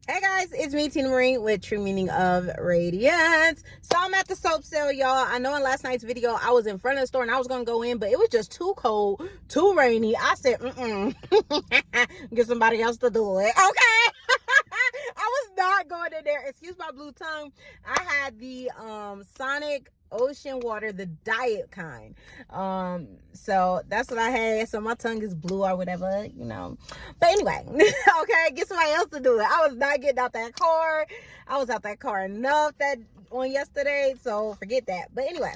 Hey guys, it's me, Tina Marie, with True Meaning of Radiance. So I'm at the soap sale, y'all. I know in last night's video, I was in front of the store and I was going to go in, but it was just too cold, too rainy. I said, get somebody else to do it, okay? I was not going in there. Excuse my blue tongue. I had the Sonic ocean water, the diet kind. So that's what I had. So my tongue is blue or whatever, you know. But anyway, okay, get somebody else to do it. I was not getting out that car. I was out that car enough that on yesterday, so forget that. But anyway,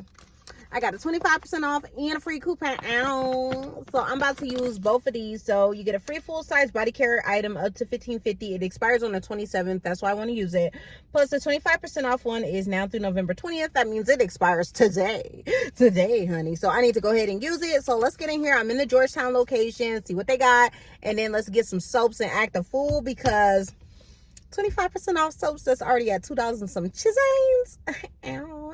I got a 25% off and a free coupon. Ow. So I'm about to use both of these. So you get a free full-size body care item up to $15.50. It expires on the 27th. That's why I want to use it. Plus the 25% off one is now through November 20th. That means it expires today. Today, honey. So I need to go ahead and use it. So let's get in here. I'm in the Georgetown location. See what they got. And then let's get some soaps and act a fool because 25% off soaps that's already at $2 and some chizanes. Ow.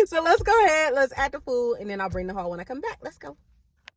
So let's go ahead, let's act the fool, and then I'll bring the haul when I come back. Let's go.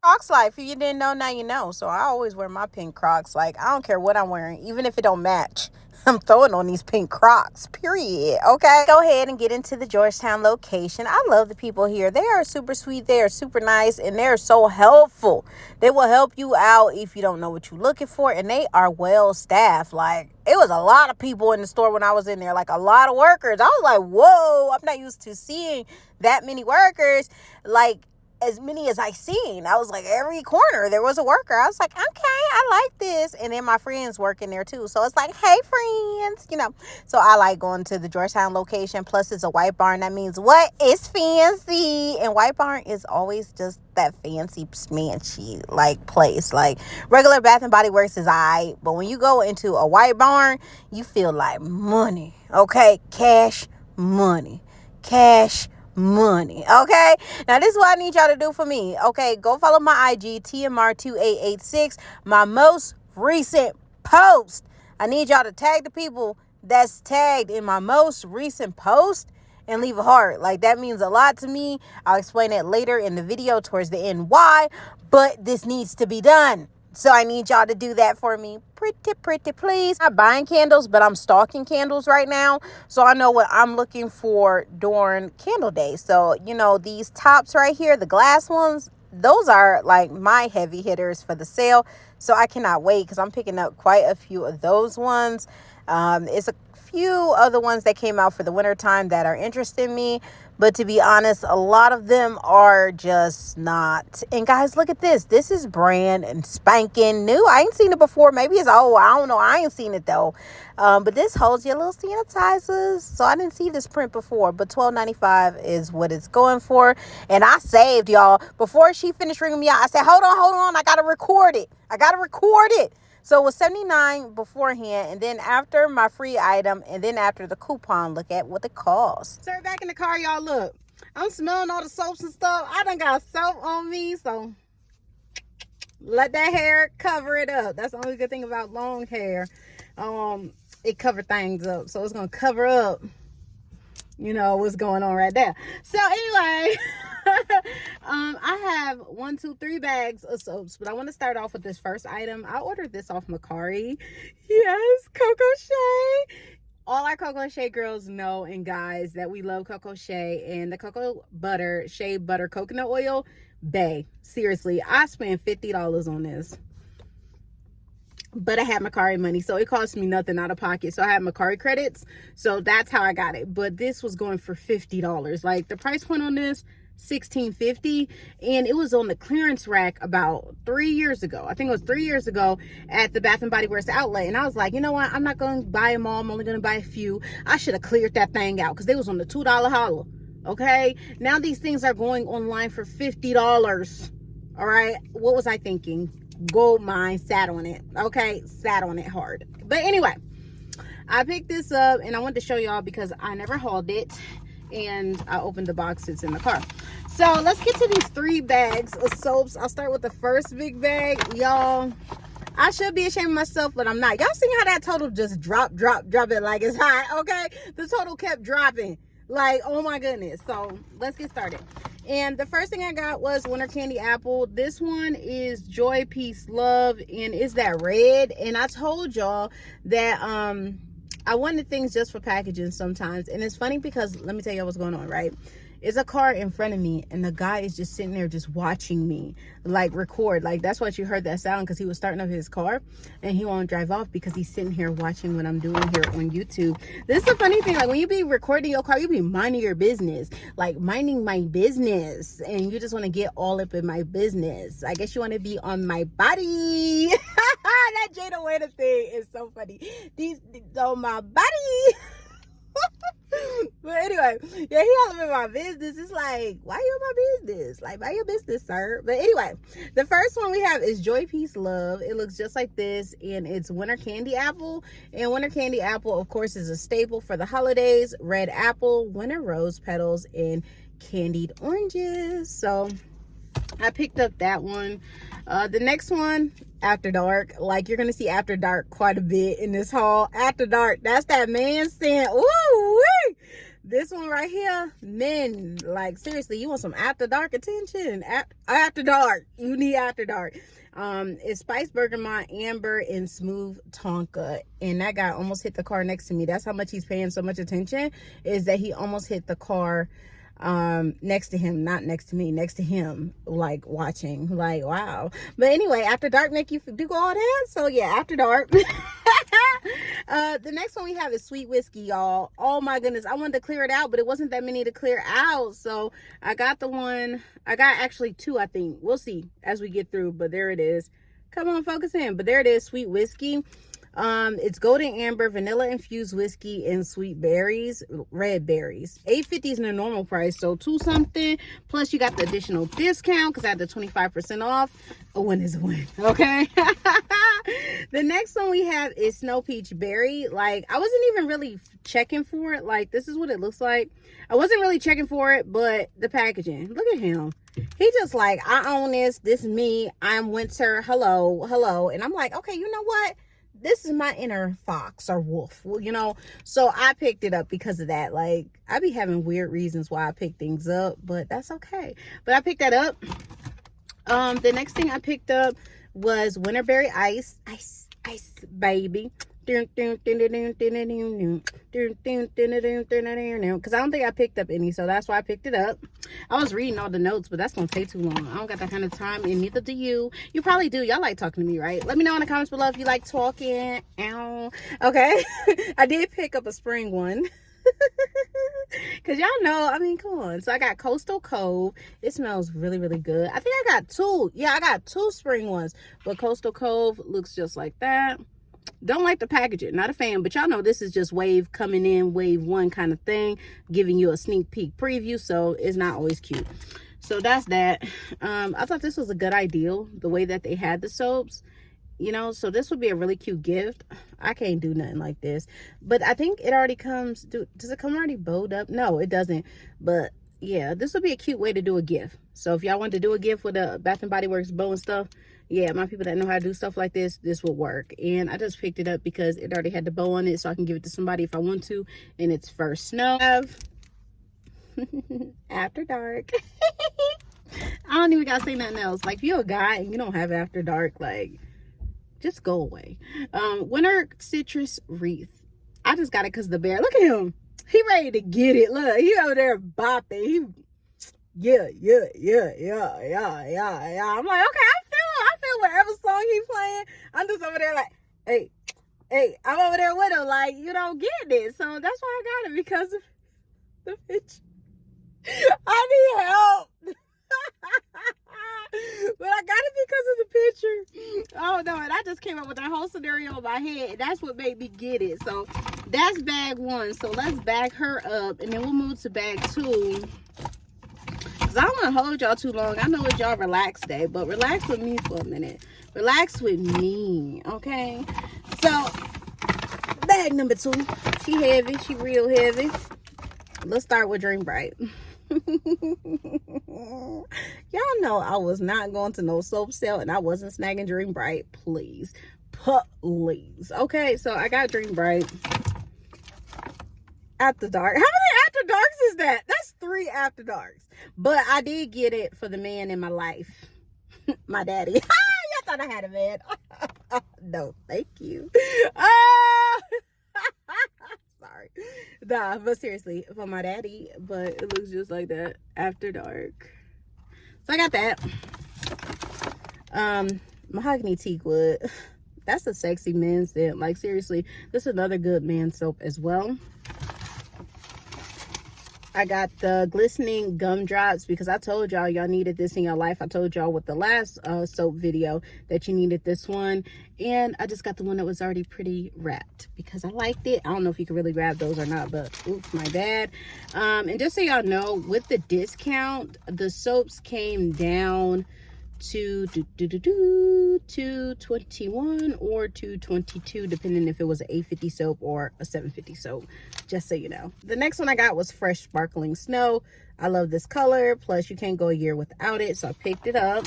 Crocs life. If you didn't know, now you know. So I always wear my pink Crocs. Like, I don't care what I'm wearing, even if it don't match. I'm throwing on these pink Crocs, period. Okay, go ahead and get into the Georgetown location. I love the people here. They are super sweet. They are super nice, and they're so helpful. They will help you out if you don't know what you're looking for, and they are well staffed. Like, it was a lot of people in the store when I was in there, like a lot of workers. I was like, whoa, I'm not used to seeing that many workers. Like, as many as I seen. I was like, every corner there was a worker. I was like, okay, I like this. And then my friends work in there too. So it's like, hey friends, you know. So I like going to the Georgetown location. Plus it's a White Barn. That means what? It's fancy. And White Barn is always just that fancy smanchy like place. Like regular Bath and Body Works is alright, but when you go into a White Barn, you feel like money. Okay, cash money. Cash money. Okay, now this is what I need y'all to do for me. Okay, go follow my IG TMR2886, my most recent post. I need y'all to tag the people that's tagged in my most recent post and leave a heart. Like, that means a lot to me. I'll explain it later in the video towards the end why, but this needs to be done. So I need y'all to do that for me. Pretty please. I'm not buying candles, but I'm stalking candles right now. So I know what I'm looking for during candle day. So, you know, these tops right here, the glass ones, those are like my heavy hitters for the sale. So I cannot wait because I'm picking up quite a few of those ones. It's a few other ones that came out for the winter time that are interesting me. But to be honest, a lot of them are just not. And guys, look at this. This is brand and spanking new. I ain't seen it before. Maybe it's old. I don't know. I ain't seen it though. But this holds your little sanitizers. So I didn't see this print before. But $12.95 is what it's going for. And I saved, y'all. Before she finished ringing me out, I said, hold on. I got to record it. So it was $79 beforehand, and then after my free item, and then after the coupon, look at what it costs. So we're back in the car, y'all. Look, I'm smelling all the soaps and stuff. I done got soap on me, so let that hair cover it up. That's the only good thing about long hair. It covered things up, so it's gonna cover up, you know, what's going on right there. So anyway, I have 3 bags of soaps, but I want to start off with this first item. I ordered this off Mecari. Yes, Coco Shea. All our Coco and Shea girls know and guys that we love Coco Shea and the cocoa butter, Shea butter coconut oil. Bae, seriously, I spent $50 on this. But I had Mecari money, so it cost me nothing out of pocket. So I had Mecari credits, so that's how I got it. But this was going for $50. Like, the price point on this, $16.50, and it was on the clearance rack about 3 years ago. I think it was 3 years ago at the Bath and Body Works outlet. And I was like, you know what? I'm not going to buy them all. I'm only going to buy a few. I should have cleared that thing out because they was on the $2 holler. Okay, now these things are going online for $50. All right, what was I thinking? Gold mine, sat on it. Okay, sat on it hard. But anyway, I picked this up and I wanted to show y'all because I never hauled it and I opened the box. It's in the car. So let's get to these 3 bags of soaps. I'll start with the first big bag. Y'all, I should be ashamed of myself, but I'm not. Y'all seen how that total just drop it like it's hot? Okay, the total kept dropping. Like, oh my goodness. So let's get started. And the first thing I got was Winter Candy Apple. This one is Joy, Peace, Love, and it's that red. And I told y'all that I wanted things just for packaging sometimes. And it's funny because let me tell you what's going on, right? It's a car in front of me and the guy is just sitting there just watching me like record. Like that's what you heard that sound, because he was starting up his car and he won't drive off because he's sitting here watching what I'm doing here on YouTube. This is the funny thing, like when you be recording your car, you be minding your business, like minding my business, and you just want to get all up in my business. I guess you want to be on my body. That Jada Waiter thing is so funny. These on my body. But anyway, yeah, he all up in my business. It's like, why you in my business? Like, mind your business, sir. But anyway, the first one we have is Joy, Peace, Love. It looks just like this, and it's Winter Candy Apple. And Winter Candy Apple, of course, is a staple for the holidays. Red apple, winter rose petals, and candied oranges. So I picked up that one. The next one, After Dark. Like, you're gonna see After Dark quite a bit in this haul. After Dark, that's that man scent. Woo-wee! This one right here, men, like seriously, you want some After Dark attention? After Dark, you need After Dark. It's Spice Bergamot, Amber, and Smooth Tonka. And that guy almost hit the car next to me. That's how much he's paying so much attention, is that he almost hit the car next to him, not next to me, next to him, like watching, like wow. But anyway, After Dark make you do all that. So yeah, After Dark. The next one we have is Sweet Whiskey, y'all. Oh my goodness, I wanted to clear it out, but it wasn't that many to clear out, so I got the one. I got actually two, I think. We'll see as we get through, but there it is. Come on, focus in. But there it is, Sweet Whiskey. It's golden amber, vanilla infused whiskey, and sweet berries, red berries. $8.50 is the normal price, so $2 something. Plus you got the additional discount because I had the 25% off. A win is a win, okay? The next one we have is Snow Peach Berry. Like, I wasn't even really checking for it. Like, this is what it looks like. I wasn't really checking for it, but the packaging, look at him. He just like, I own this. This is me. I'm Winter. Hello, hello. And I'm like, okay, you know what? This is my inner fox or wolf, well, you know. So I picked it up because of that. Like, I be having weird reasons why I pick things up, but that's okay. But I picked that up. The next thing I picked up was Winterberry Ice, baby. Because I don't think I picked up any, so that's why I picked it up. I was reading all the notes, but that's gonna take too long. I don't got that kind of time, and neither do you. You probably do. Y'all like talking to me, right? Let me know in the comments below if you like talking. Ow. Okay. I did pick up a spring one. Because y'all know, I mean, come on. So I got Coastal Cove. It smells really, really good. I think I got two. Yeah, I got two spring ones. But Coastal Cove looks just like that. Don't like the packaging, not a fan, but y'all know this is just wave coming in, wave one kind of thing, giving you a sneak peek preview, so it's not always cute. So that's that. I thought this was a good idea, the way that they had the soaps, you know, so this would be a really cute gift. I can't do nothing like this, but I think it already comes, does it come already bowed up? No, it doesn't, but yeah, this would be a cute way to do a gift. So if y'all want to do a gift with a Bath and Body Works bow and stuff, yeah, my people that know how to do stuff like this will work. And I just picked it up because it already had the bow on it, so I can give it to somebody if I want to. And it's First Snow. After Dark. I don't even gotta say nothing else. Like, if you're a guy and you don't have After Dark, like, just go away. Winter Citrus Wreath. I just got it because of the bear. Look at him. He ready to get it. Look, he over there bopping. Yeah. I'm like, okay, I feel whatever song he's playing. I'm just over there like, hey, I'm over there with him, like, you don't get it. So that's why I got it, because of the picture. I need help. But I got it because of the picture. Oh no, and I just came up with that whole scenario in my head. That's what made me get it. So that's bag one. So let's bag her up, and then we'll move to bag two. I don't want to hold y'all too long. I know it's y'all relax day, but relax with me for a minute. Relax with me, okay? So, bag number two. She heavy. She real heavy. Let's start with Dream Bright. Y'all know I was not going to no soap sale, and I wasn't snagging Dream Bright. Please. Please. Okay, so I got Dream Bright. After Dark. How many After Darks is that? That's 3 After Darks. But I did get it for the man in my life. My daddy. Y'all thought I had a man. No, thank you. Sorry. Nah, but seriously, for my daddy. But it looks just like that after dark. So I got that. Mahogany teak wood. That's a sexy men's scent. Like, seriously, this is another good man soap as well. I got the glistening gumdrops because I told y'all needed this in your life. I told y'all with the last soap video that you needed this one. And I just got the one that was already pretty wrapped because I liked it. I don't know if you can really grab those or not, but oops, my bad. And just so y'all know, with the discount, the soaps came down to $221 or $222, depending if it was an $8.50 soap or a $7.50 soap, just so you know. The next one I got was Fresh Sparkling Snow. I love this color, plus you can't go a year without it, so I picked it up.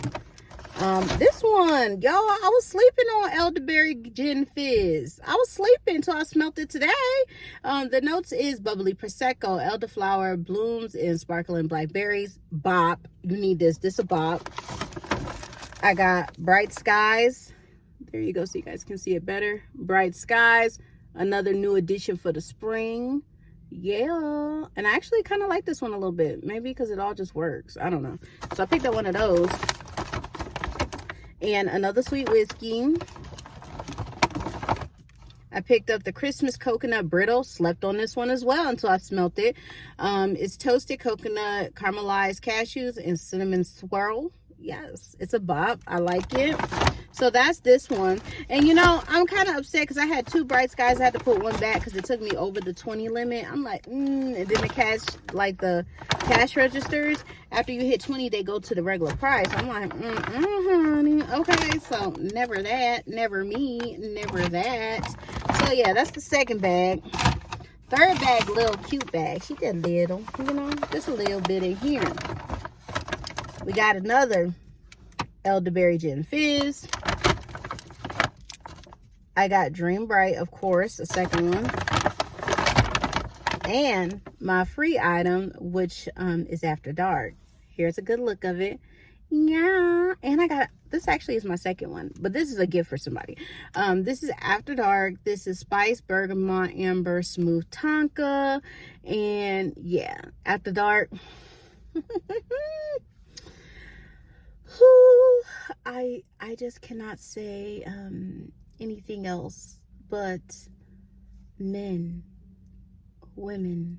This one, y'all, I was sleeping on elderberry gin fizz. I was sleeping until I smelled it today. The notes is bubbly prosecco, elderflower, blooms, and sparkling blackberries. Bop. You need this. This is a bop. I got Bright Skies. There you go, so you guys can see it better. Bright Skies, another new addition for the spring. Yeah, and I actually kind of like this one a little bit. Maybe because it all just works. I don't know. So I picked up one of those. And another sweet whiskey. I picked up the Christmas Coconut Brittle. Slept on this one as well until I smelt it. It's toasted coconut, caramelized cashews, and cinnamon swirl. Yes, it's a bop. I like it. So that's this one. And you know, I'm kind of upset because I had 2 Bright Skies. I had to put one back because it took me over the 20 limit. I'm like, and then the cash, like the cash registers, after you hit 20, they go to the regular price. I'm like, honey. Okay, so never that, never me, never that. So yeah, that's the second bag. Third bag, little cute bag. She did little, you know, just a little bit in here. We got another elderberry gin fizz. I got Dream Bright, of course, the second one. And my free item, which is After Dark. Here's a good look of it. Yeah. And I got, this actually is my second one, but this is a gift for somebody. This is After Dark. This is Spice, Bergamot, Amber, Smooth Tonka. And yeah, After Dark. I just cannot say anything else but men, women,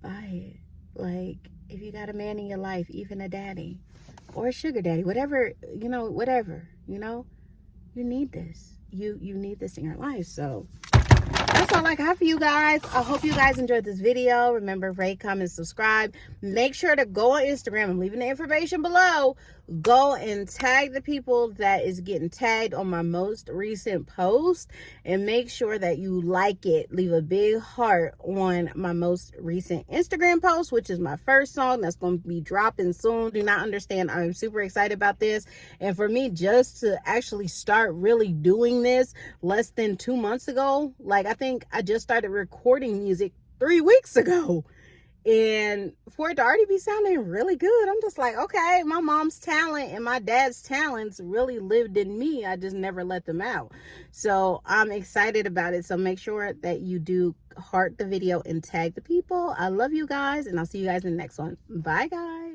buy it. Like, if you got a man in your life, even a daddy or a sugar daddy, whatever, you know, whatever, you know, you need this. You need this in your life. So that's all I got for you guys. I hope you guys enjoyed this video. Remember, rate, comment, subscribe. Make sure to go on Instagram. I'm leaving the information below. Go and tag the people that is getting tagged on my most recent post. And make sure that you like it. Leave a big heart on my most recent Instagram post, which is my first song that's going to be dropping soon. Do not understand. I'm super excited about this. And for me, just to actually start really doing this less than 2 months ago, like, I think I just started recording music 3 weeks ago, and for it to already be sounding really good, I'm just like, okay, my mom's talent and my dad's talents really lived in me. I just never let them out. So I'm excited about it. So make sure that you do heart the video and tag the people. I love you guys, and I'll see you guys in the next one. Bye, guys.